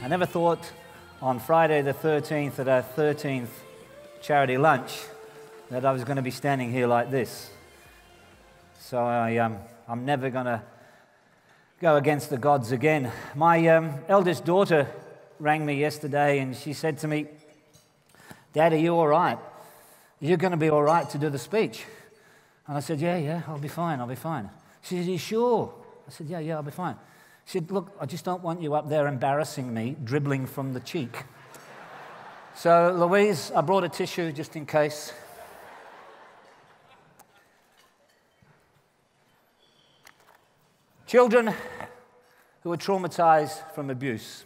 I never thought on Friday the 13th at our 13th charity lunch that I was going to be standing here like this. So I'm never going to go against the gods again. My eldest daughter rang me yesterday and she said to me, "Dad, are you all right? You're going to be all right to do the speech?" And I said, yeah, I'll be fine. She said, "Are you sure?" I said, yeah, I'll be fine. She said, "Look, I just don't want you up there embarrassing me, dribbling from the cheek." So, Louise, I brought a tissue just in case. Children who are traumatized from abuse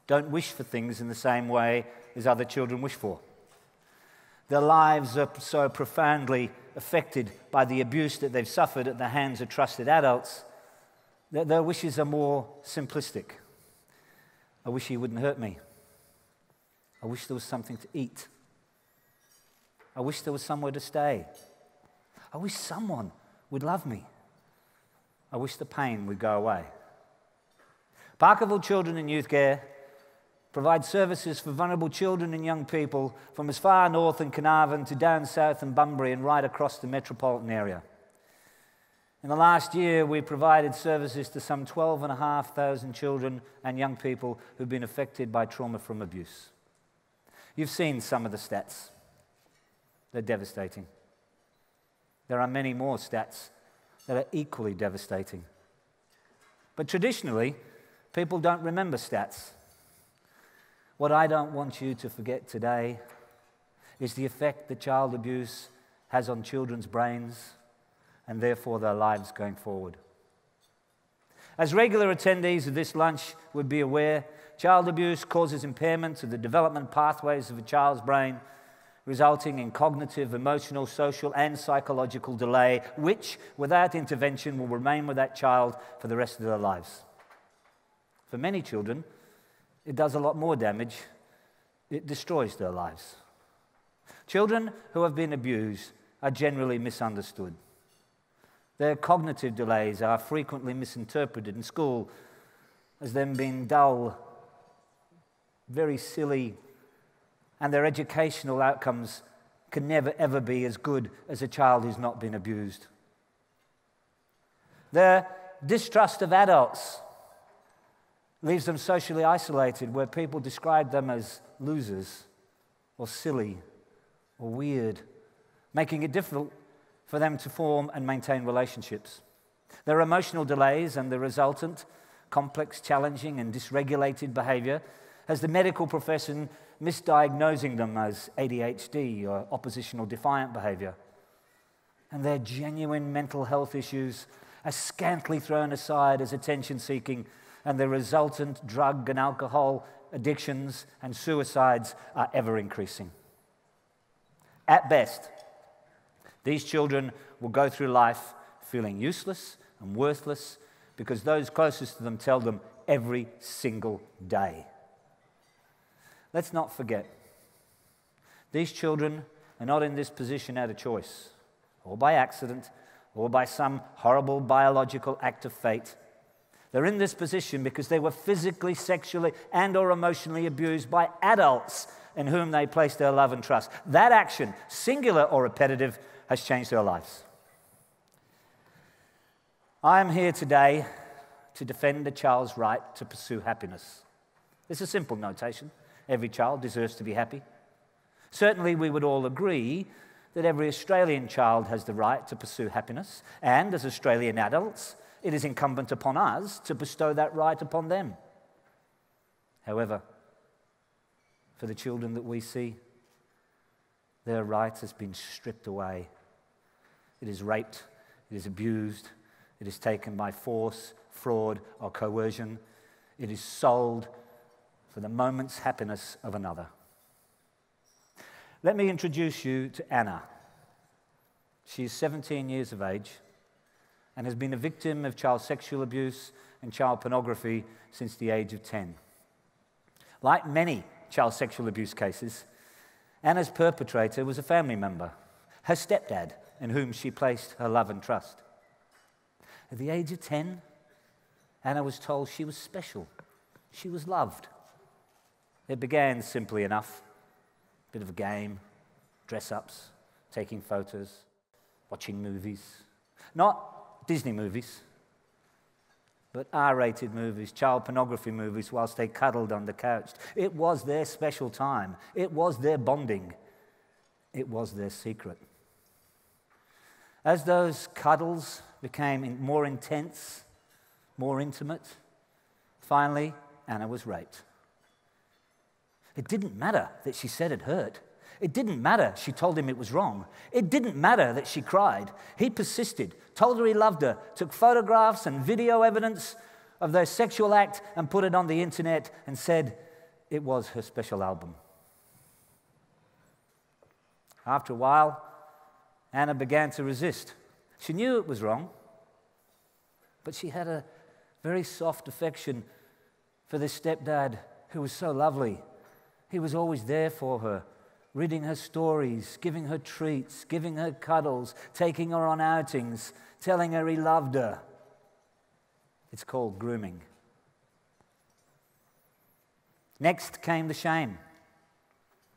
don't wish for things in the same way as other children wish for. Their lives are so profoundly affected by the abuse that they've suffered at the hands of trusted adults that their wishes are more simplistic. I wish he wouldn't hurt me. I wish there was something to eat. I wish there was somewhere to stay. I wish someone would love me. I wish the pain would go away. Parkerville Children and Youth Care provide services for vulnerable children and young people from as far north in Carnarvon to down south in Bunbury and right across the metropolitan area. In the last year, we provided services to some 12,500 children and young people who've been affected by trauma from abuse. You've seen some of the stats. They're devastating. There are many more stats that are equally devastating. But traditionally, people don't remember stats. What I don't want you to forget today is the effect that child abuse has on children's brains and therefore their lives going forward. As regular attendees of this lunch would be aware, child abuse causes impairment of the development pathways of a child's brain, resulting in cognitive, emotional, social, and psychological delay, which, without intervention, will remain with that child for the rest of their lives. For many children, it does a lot more damage. It destroys their lives. Children who have been abused are generally misunderstood. Their cognitive delays are frequently misinterpreted in school as them being dull, very silly, and their educational outcomes can never ever be as good as a child who's not been abused. Their distrust of adults leaves them socially isolated, where people describe them as losers or silly or weird, making it difficult for them to form and maintain relationships. Their emotional delays and the resultant complex, challenging, and dysregulated behavior has the medical profession misdiagnosing them as ADHD or oppositional defiant behavior. And their genuine mental health issues are scantily thrown aside as attention-seeking, and the resultant drug and alcohol addictions and suicides are ever increasing. At best, these children will go through life feeling useless and worthless because those closest to them tell them every single day. Let's not forget, these children are not in this position out of choice, or by accident, or by some horrible biological act of fate. They're in this position because they were physically, sexually, and or emotionally abused by adults in whom they placed their love and trust. That action, singular or repetitive, has changed their lives. I am here today to defend a child's right to pursue happiness. It's a simple notation. Every child deserves to be happy. Certainly, we would all agree that every Australian child has the right to pursue happiness, and as Australian adults, it is incumbent upon us to bestow that right upon them. However, for the children that we see, their right has been stripped away. It is raped, it is abused, it is taken by force, fraud, or coercion. It is sold for the moment's happiness of another. Let me introduce you to Anna. She is 17 years of age and has been a victim of child sexual abuse and child pornography since the age of 10. Like many child sexual abuse cases, Anna's perpetrator was a family member, her stepdad, in whom she placed her love and trust. At the age of 10, Anna was told she was special She was loved. It began simply enough. A bit of a game, dress-ups, taking photos, watching movies. Not Disney movies, but R-rated movies, child pornography movies, whilst they cuddled on the couch. It was their special time. It was their bonding. It was their secret. As those cuddles became more intense, more intimate, finally, Anna was raped. It didn't matter that she said it hurt. It didn't matter she told him it was wrong. It didn't matter that she cried. He persisted, told her he loved her, took photographs and video evidence of their sexual act and put it on the internet and said it was her special album. After a while, Anna began to resist. She knew it was wrong, but she had a very soft affection for this stepdad who was so lovely. He was always there for her, reading her stories, giving her treats, giving her cuddles, taking her on outings, telling her he loved her. It's called grooming. Next came the shame,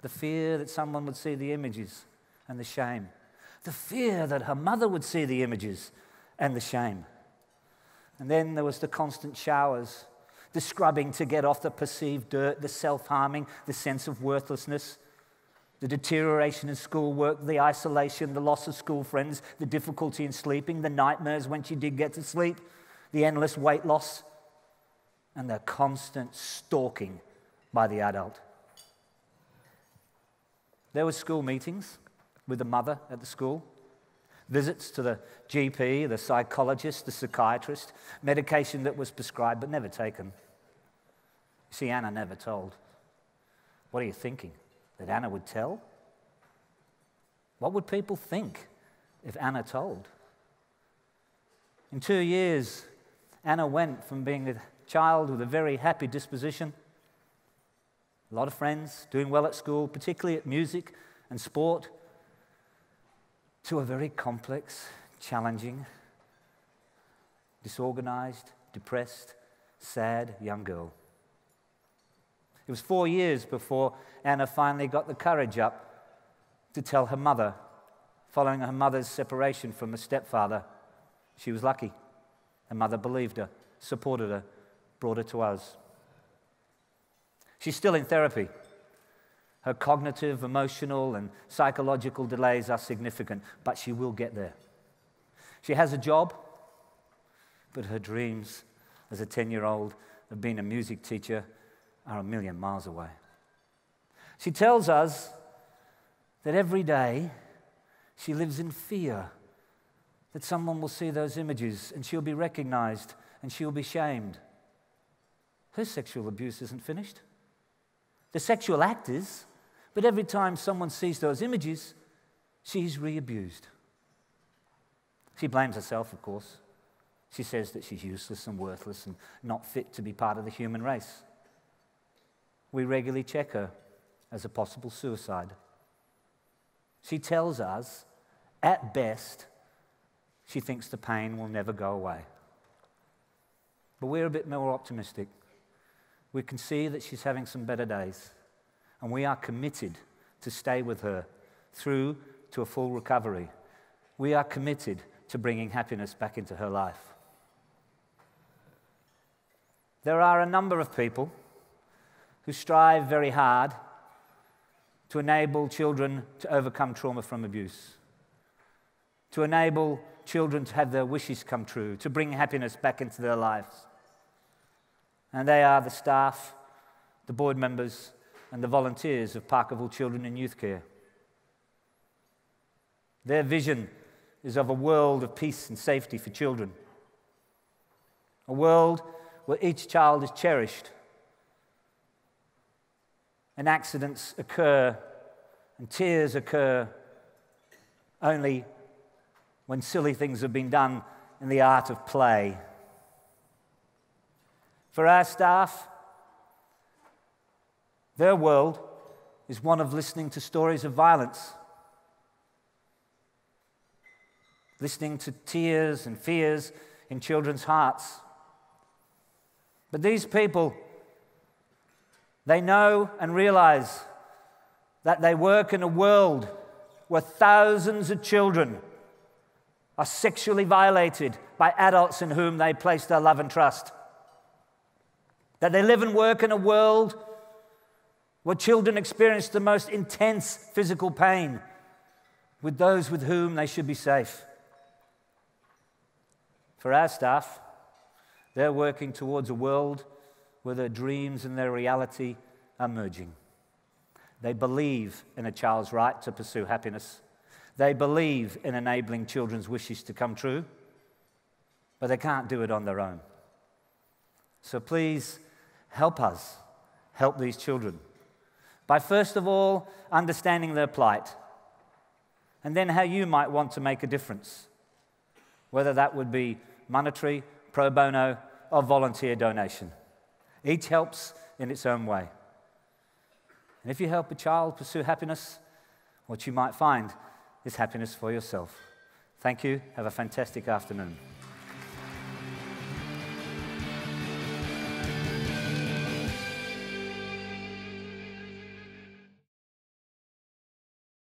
the fear that someone would see the images and the shame, the fear that her mother would see the images and the shame. And then there was the constant showers, the scrubbing to get off the perceived dirt, the self-harming, the sense of worthlessness, the deterioration in schoolwork, the isolation, the loss of school friends, the difficulty in sleeping, the nightmares when she did get to sleep, the endless weight loss, and the constant stalking by the adult. There were school meetings with the mother at the school, visits to the GP, the psychologist, the psychiatrist, medication that was prescribed but never taken. See, Anna never told. What are you thinking? That Anna would tell? What would people think if Anna told? In 2 years, Anna went from being a child with a very happy disposition, a lot of friends, doing well at school, particularly at music and sport, to a very complex, challenging, disorganized, depressed, sad young girl. It was 4 years before Anna finally got the courage up to tell her mother, following her mother's separation from her stepfather. She was lucky. Her mother believed her, supported her, brought her to us. She's still in therapy. Her cognitive, emotional, and psychological delays are significant, but she will get there. She has a job, but her dreams as a 10-year-old of being a music teacher are a million miles away. She tells us that every day she lives in fear that someone will see those images and she'll be recognized and she'll be shamed. Her sexual abuse isn't finished. The sexual act is, but every time someone sees those images, she's re-abused. She blames herself, of course. She says that she's useless and worthless and not fit to be part of the human race. We regularly check her as a possible suicide. She tells us, at best, she thinks the pain will never go away. But we're a bit more optimistic. We can see that she's having some better days, and we are committed to stay with her through to a full recovery. We are committed to bringing happiness back into her life. There are a number of people who strive very hard to enable children to overcome trauma from abuse, to enable children to have their wishes come true, to bring happiness back into their lives. And they are the staff, the board members, and the volunteers of Parkerville Children and Youth Care. Their vision is of a world of peace and safety for children, a world where each child is cherished, and accidents occur and tears occur only when silly things have been done in the art of play. For our staff, their world is one of listening to stories of violence, listening to tears and fears in children's hearts. But these people They know and realize that they work in a world where thousands of children are sexually violated by adults in whom they place their love and trust. That they live and work in a world where children experience the most intense physical pain with those with whom they should be safe. For our staff, they're working towards a world where their dreams and their reality are merging. They believe in a child's right to pursue happiness. They believe in enabling children's wishes to come true, but they can't do it on their own. So please help us help these children by first of all understanding their plight, and then how you might want to make a difference, whether that would be monetary, pro bono, or volunteer donation. Each helps in its own way. And if you help a child pursue happiness, what you might find is happiness for yourself. Thank you. Have a fantastic afternoon.